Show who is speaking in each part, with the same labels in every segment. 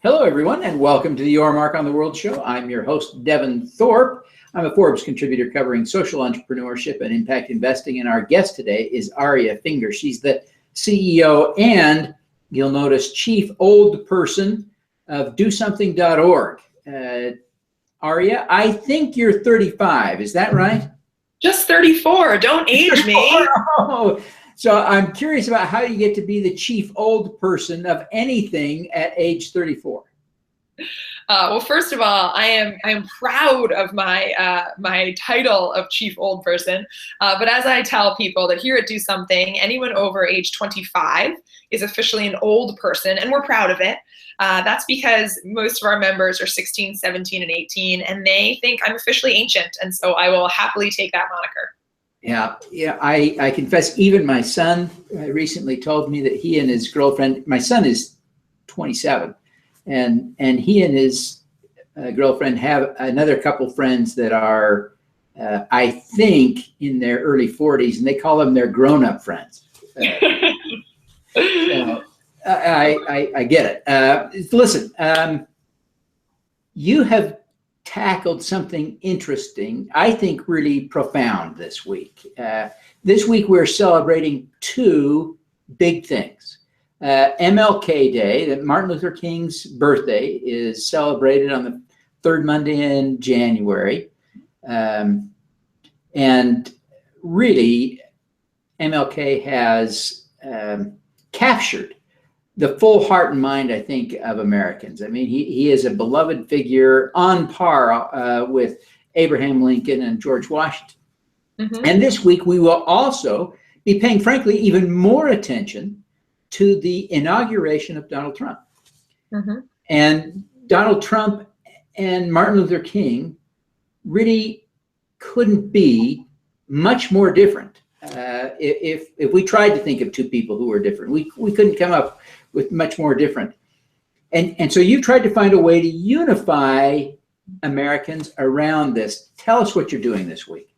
Speaker 1: Hello, everyone, and welcome to the Your Mark on the World show. I'm your host, Devin Thorpe. I'm a Forbes contributor covering social entrepreneurship and impact investing, and our guest today is Aria Finger. She's the CEO and, you'll notice, chief old person of DoSomething.org. Aria, I think you're 35. Is that right?
Speaker 2: Just 34. Don't age me.
Speaker 1: Oh, so I'm curious about how you get to be the chief old person of anything at age 34.
Speaker 2: Well, first of all, I am proud of my title of chief old person. But as I tell people that here at Do Something, anyone over age 25 is officially an old person, and we're proud of it. That's because most of our members are 16, 17, and 18, and they think I'm officially ancient, and so I will happily take that moniker.
Speaker 1: Yeah. I confess, even my son recently told me that he and his girlfriend, my son is 27, and he and his girlfriend have another couple friends that are, I think, in their early 40s, and they call them their grown-up friends. So I get it. Listen, you have tackled something interesting, I think really profound this week. This week we're celebrating two big things. MLK Day, that Martin Luther King's birthday, is celebrated on the third Monday in January. And really, MLK has captured the full heart and mind, I think, of Americans. I mean, he is a beloved figure on par with Abraham Lincoln and George Washington. Mm-hmm. And this week, we will also be paying, frankly, even more attention to the inauguration of Donald Trump. Mm-hmm. And Donald Trump and Martin Luther King really couldn't be much more different. If we tried to think of two people who were different, we couldn't come up with much more different. And so you've tried to find a way to unify Americans around this. Tell us what you're doing this week.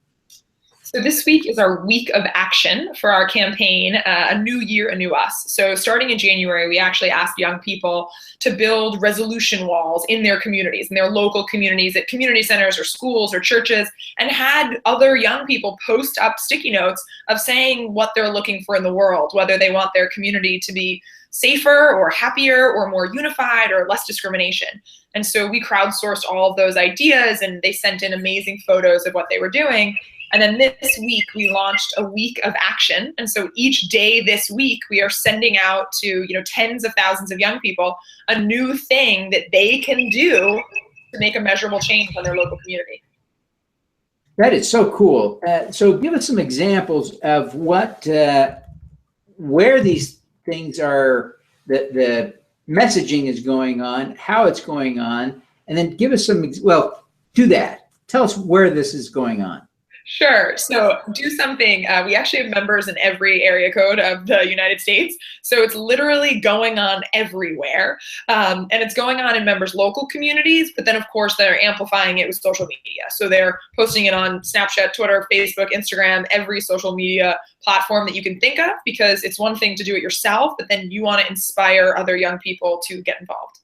Speaker 2: So this week is our week of action for our campaign, A New Year, A New Us. So starting in January, we actually asked young people to build resolution walls in their communities, in their local communities, at community centers or schools or churches, and had other young people post up sticky notes of saying what they're looking for in the world, whether they want their community to be safer or happier or more unified or less discrimination. And so we crowdsourced all of those ideas, and they sent in amazing photos of what they were doing. And then this week, we launched a week of action. And so each day this week, we are sending out to tens of thousands of young people a new thing that they can do to make a measurable change on their local community.
Speaker 1: That is so cool. So give us some examples of where these things are, the messaging is going on, how it's going on, and then give us do that. Tell us where this is going on.
Speaker 2: Sure. So Do Something, we actually have members in every area code of the United States. So it's literally going on everywhere. And it's going on in members' local communities, but then of course they're amplifying it with social media. So they're posting it on Snapchat, Twitter, Facebook, Instagram, every social media platform that you can think of, because it's one thing to do it yourself, but then you want to inspire other young people to get involved.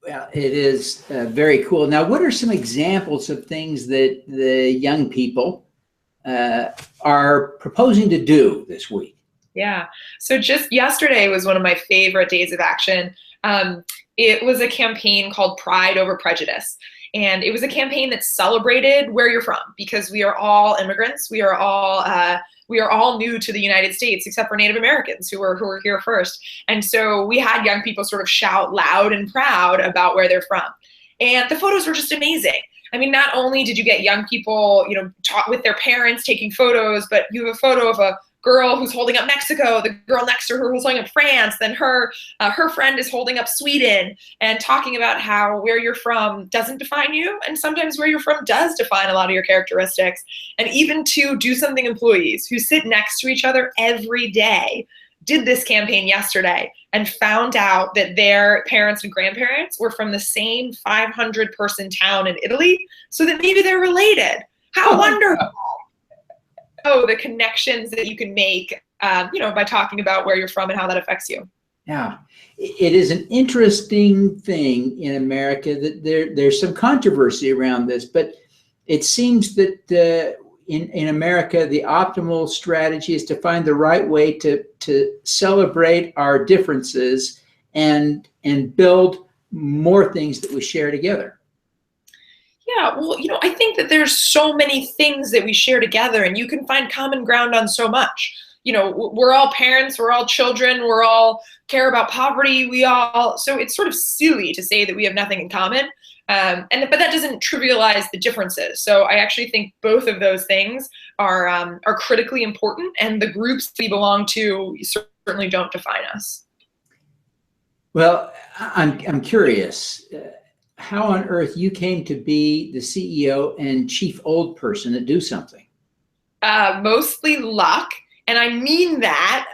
Speaker 1: Well, it is very cool. Now, what are some examples of things that the young people are proposing to do this week?
Speaker 2: Yeah. So just yesterday was one of my favorite days of action. It was a campaign called Pride over Prejudice. And it was a campaign that celebrated where you're from, because we are all immigrants. We are all new to the United States, except for Native Americans who were here first. And so we had young people sort of shout loud and proud about where they're from. And the photos were just amazing. I mean, not only did you get young people, talk with their parents taking photos, but you have a photo of a girl who's holding up Mexico, the girl next to her who's holding up France, then her friend is holding up Sweden, and talking about how where you're from doesn't define you, and sometimes where you're from does define a lot of your characteristics. And even to Do Something employees who sit next to each other every day did this campaign yesterday and found out that their parents and grandparents were from the same 500-person town in Italy, so that maybe they're related. How wonderful. Oh, the connections that you can make, by talking about where you're from and how that affects you.
Speaker 1: Yeah, it is an interesting thing in America that there's some controversy around this, but it seems that in America, the optimal strategy is to find the right way to celebrate our differences and build more things that we share together.
Speaker 2: Yeah, well, I think that there's so many things that we share together, and you can find common ground on so much. We're all parents, we're all children, we're all care about poverty, so it's sort of silly to say that we have nothing in common. But that doesn't trivialize the differences. So I actually think both of those things are critically important, and the groups we belong to certainly don't define us.
Speaker 1: Well, I'm curious how on earth you came to be the CEO and chief old person at Do Something.
Speaker 2: Mostly luck. And I mean that,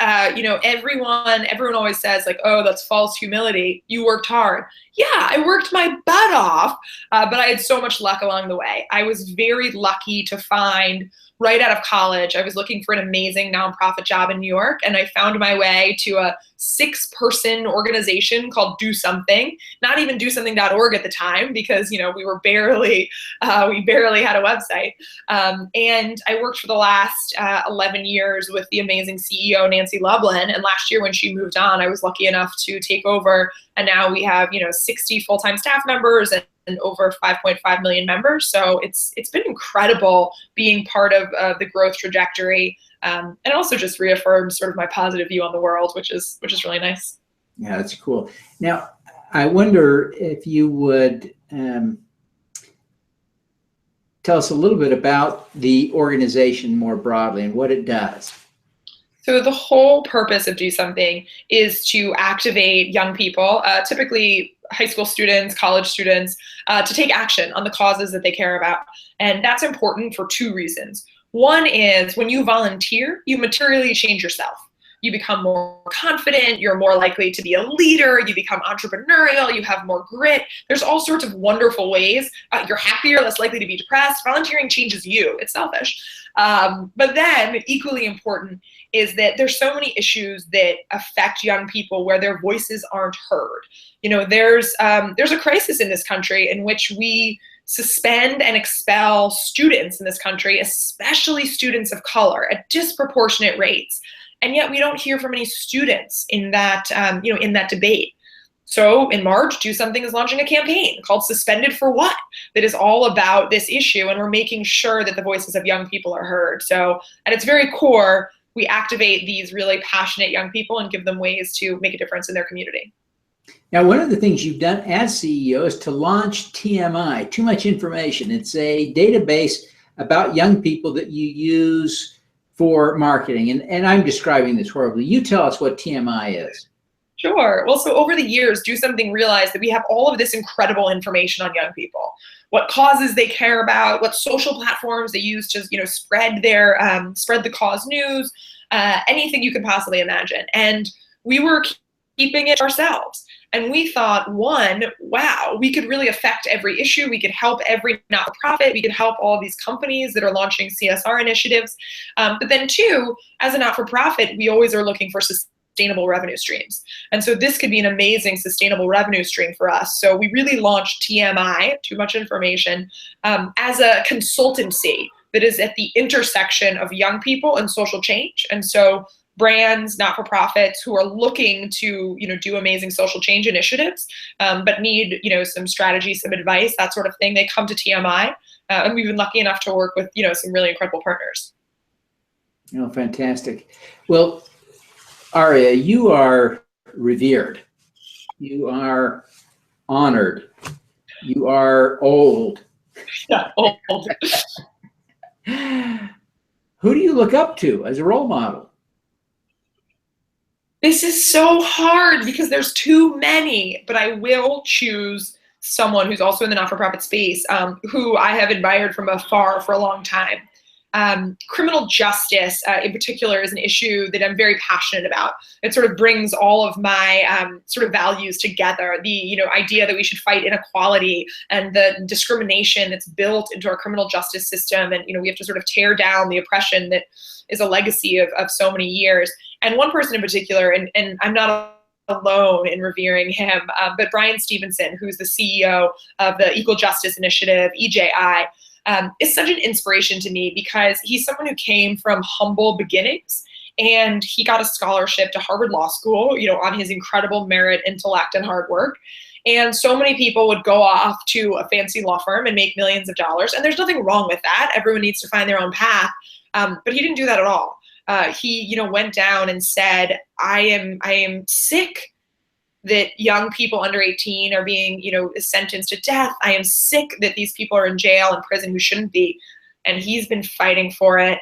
Speaker 2: everyone always says like, oh, that's false humility. You worked hard. Yeah, I worked my butt off, but I had so much luck along the way. I was very lucky to find right out of college, I was looking for an amazing nonprofit job in New York, and I found my way to a 6-person organization called Do Something. Not even DoSomething.org at the time, because we barely had a website. And I worked for the last 11 years with the amazing CEO Nancy Lublin. And last year when she moved on, I was lucky enough to take over. And now we have 60 full-time staff members and over 5.5 million members. So it's been incredible being part of the growth trajectory, and also just reaffirms sort of my positive view on the world, which is really nice.
Speaker 1: Yeah, that's cool. Now, I wonder if you would tell us a little bit about the organization more broadly and what it does.
Speaker 2: So the whole purpose of Do Something is to activate young people, typically high school students, college students, to take action on the causes that they care about. And that's important for 2 reasons. One is when you volunteer, you materially change yourself. You become more confident, you're more likely to be a leader, you become entrepreneurial, you have more grit. There's all sorts of wonderful ways. You're happier, less likely to be depressed. Volunteering changes you. It's selfish. But then equally important is that there's so many issues that affect young people where their voices aren't heard. There's a crisis in this country in which we suspend and expel students in this country, especially students of color, at disproportionate rates. And yet we don't hear from any students in that debate. So in March, Do Something is launching a campaign called Suspended for What? That is all about this issue, and we're making sure that the voices of young people are heard. So at its very core, we activate these really passionate young people and give them ways to make a difference in their community.
Speaker 1: Now, one of the things you've done as CEO is to launch TMI, Too Much Information. It's a database about young people that you use for marketing. And I'm describing this horribly. You tell us what TMI is.
Speaker 2: Sure. Well, so over the years, Do Something realized that we have all of this incredible information on young people, what causes they care about, what social platforms they use to, spread the cause news, anything you could possibly imagine. And we were keeping it ourselves. And we thought, one, wow, we could really affect every issue. We could help every not-for-profit. We could help all these companies that are launching CSR initiatives. But then 2, as a not-for-profit, we always are looking for sustainable revenue streams. And so this could be an amazing sustainable revenue stream for us. So we really launched TMI, Too Much Information, as a consultancy that is at the intersection of young people and social change. And so brands, not-for-profits who are looking to, do amazing social change initiatives, but need, some strategy, some advice, that sort of thing, they come to TMI. And we've been lucky enough to work with, some really incredible partners.
Speaker 1: Oh, fantastic. Well, Aria, you are revered. You are honored. You are old.
Speaker 2: Yeah, old.
Speaker 1: Who do you look up to as a role model?
Speaker 2: This is so hard because there's too many, but I will choose someone who's also in the not-for-profit space, who I have admired from afar for a long time. Criminal justice in particular is an issue that I'm very passionate about. It sort of brings all of my sort of values together. The idea that we should fight inequality and the discrimination that's built into our criminal justice system, and we have to sort of tear down the oppression that is a legacy of so many years. And one person in particular, and I'm not alone in revering him. But Brian Stevenson, who's the CEO of the Equal Justice Initiative, EJI, is such an inspiration to me because he's someone who came from humble beginnings. And he got a scholarship to Harvard Law School, on his incredible merit, intellect, and hard work. And so many people would go off to a fancy law firm and make millions of dollars. And there's nothing wrong with that. Everyone needs to find their own path. But he didn't do that at all. He, went down and said, I am sick that young people under 18 are being, sentenced to death. I am sick that these people are in jail and prison who shouldn't be. And he's been fighting for it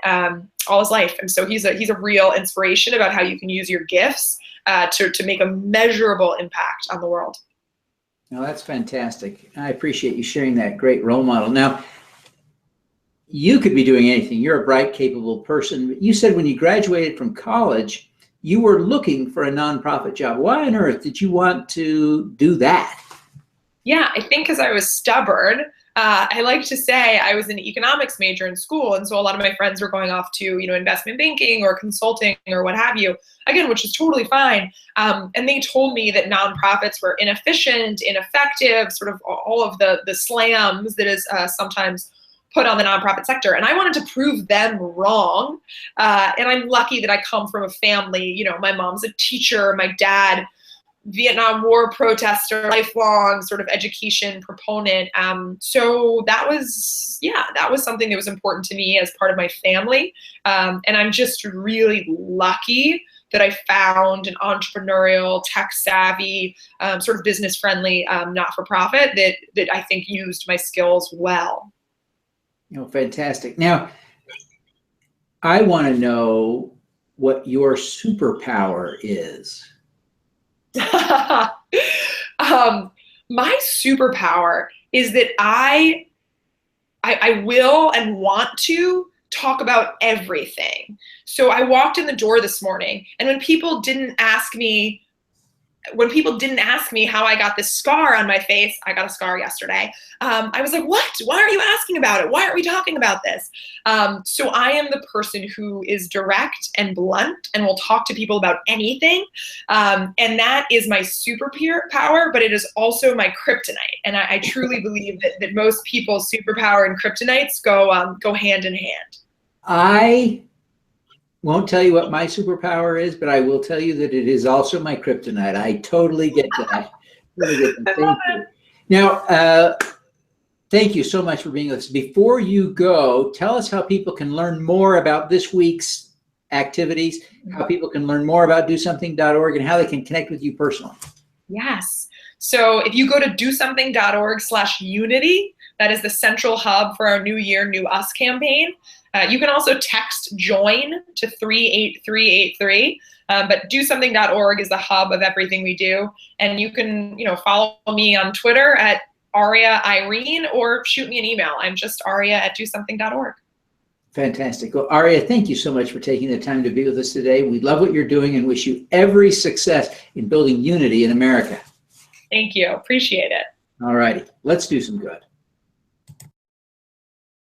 Speaker 2: all his life. And so he's a real inspiration about how you can use your gifts to make a measurable impact on the world.
Speaker 1: No, that's fantastic. I appreciate you sharing that great role model. Now, you could be doing anything. You're a bright, capable person. You said when you graduated from college, you were looking for a nonprofit job. Why on earth did you want to do that?
Speaker 2: Yeah, I think because I was stubborn. I like to say I was an economics major in school, and so a lot of my friends were going off to, investment banking or consulting or what have you, again, which is totally fine. And they told me that nonprofits were inefficient, ineffective, sort of all of the slams that is sometimes put on the nonprofit sector. And I wanted to prove them wrong. And I'm lucky that I come from a family, my mom's a teacher, my dad, Vietnam War protester, lifelong sort of education proponent. So that was something that was important to me as part of my family. And I'm just really lucky that I found an entrepreneurial, tech savvy, sort of business friendly, not-for-profit that I think used my skills well.
Speaker 1: Fantastic. Now, I want to know what your superpower is.
Speaker 2: My superpower is that I will and want to talk about everything. So I walked in the door this morning, and when people didn't ask me how I got this scar on my face, I got a scar yesterday. I was like, what? Why are you asking about it? Why aren't we talking about this? So I am the person who is direct and blunt and will talk to people about anything. And that is my superpower, but it is also my kryptonite. And I truly believe that most people's superpower and kryptonites go hand in hand.
Speaker 1: I won't tell you what my superpower is, but I will tell you that it is also my kryptonite. I totally get that. Thank you. Now, thank you so much for being with us. Before you go, tell us how people can learn more about this week's activities, how people can learn more about DoSomething.org, and how they can connect with you personally.
Speaker 2: Yes. So if you go to DoSomething.org/unity, that is the central hub for our New Year, New Us campaign. You can also text JOIN to 38383. But DoSomething.org is the hub of everything we do. And you can, follow me on Twitter at Aria Irene or shoot me an email. I'm just Aria@DoSomething.org.
Speaker 1: Fantastic. Well, Aria, thank you so much for taking the time to be with us today. We love what you're doing and wish you every success in building unity in America.
Speaker 2: Thank you. Appreciate it.
Speaker 1: All righty. Let's do some good.